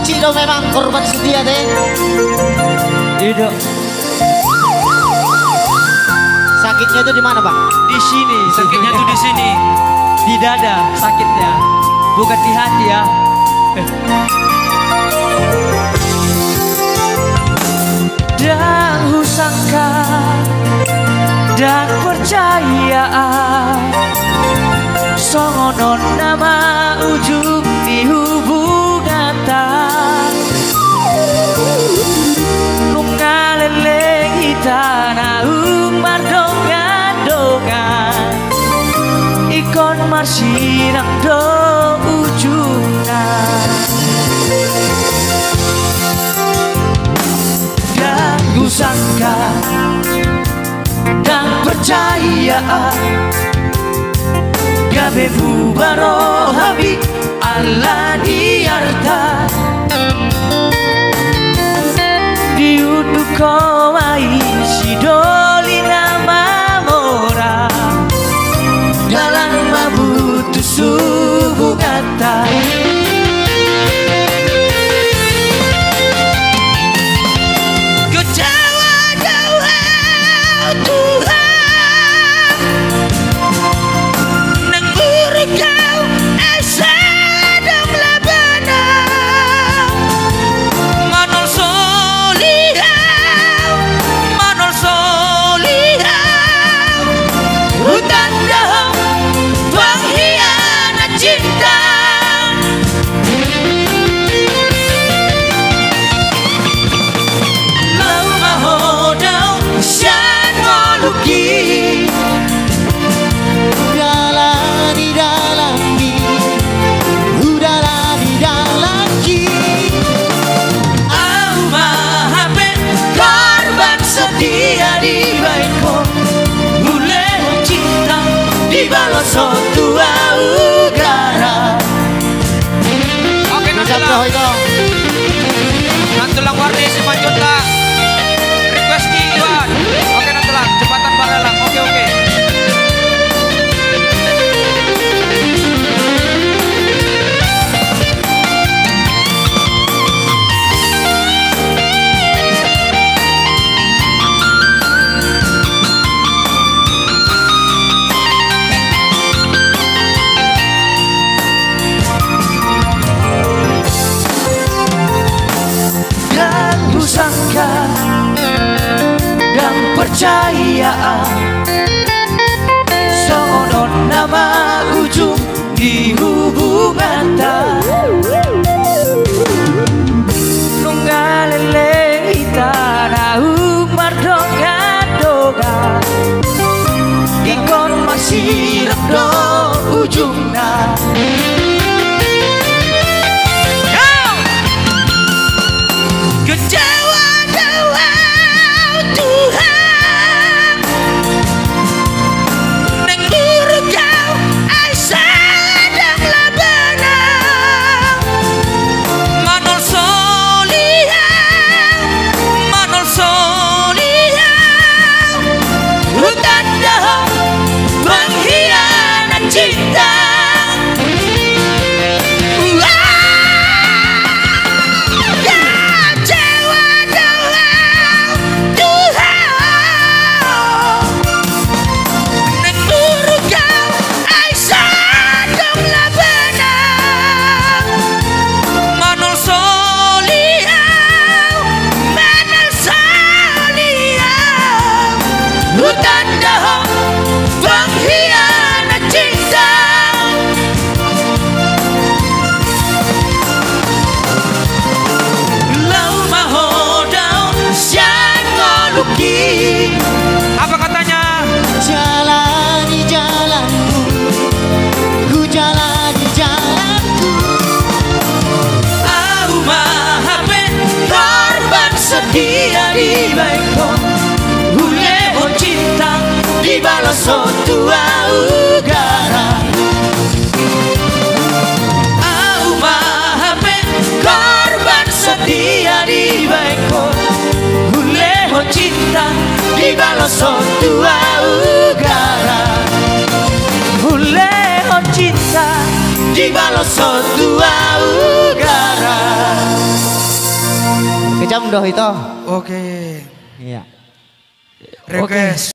Ciro memang korban setia deh. Tidak. Sakitnya itu di mana bang? Di sini. Sakitnya tuh di sini. Di dada sakitnya, bukan di hati ya. Dan sangka dan percaya songonon nama ujung di hubungan tak nungaleleng hitana umar dongan ikon marsinang do ujungna dan sangka dan percaya gabe bubaro habib Allah diarta diudu komai sidoli nama mora dalam mabutu subuh kata Sotua ugara. Oke, nantulang warni si Manjota request Iwan. Oke, nantulang cepatan balalang. Oke. Sangka dan percaya sonon nama ujung di hubungan tak nungalele itana umar donga ikon masih rendo ujungna Apa katanya? Jalani jalanmu, ku jalani jalanku. Aku mahape korban setia di baikon Hule cinta di balas tua ugara. Aku mahape korban setia di baikon cinta di balas tua ugara. Huleho cinta di balas tua ugara. jam doh itu. Oke. Iya. Request.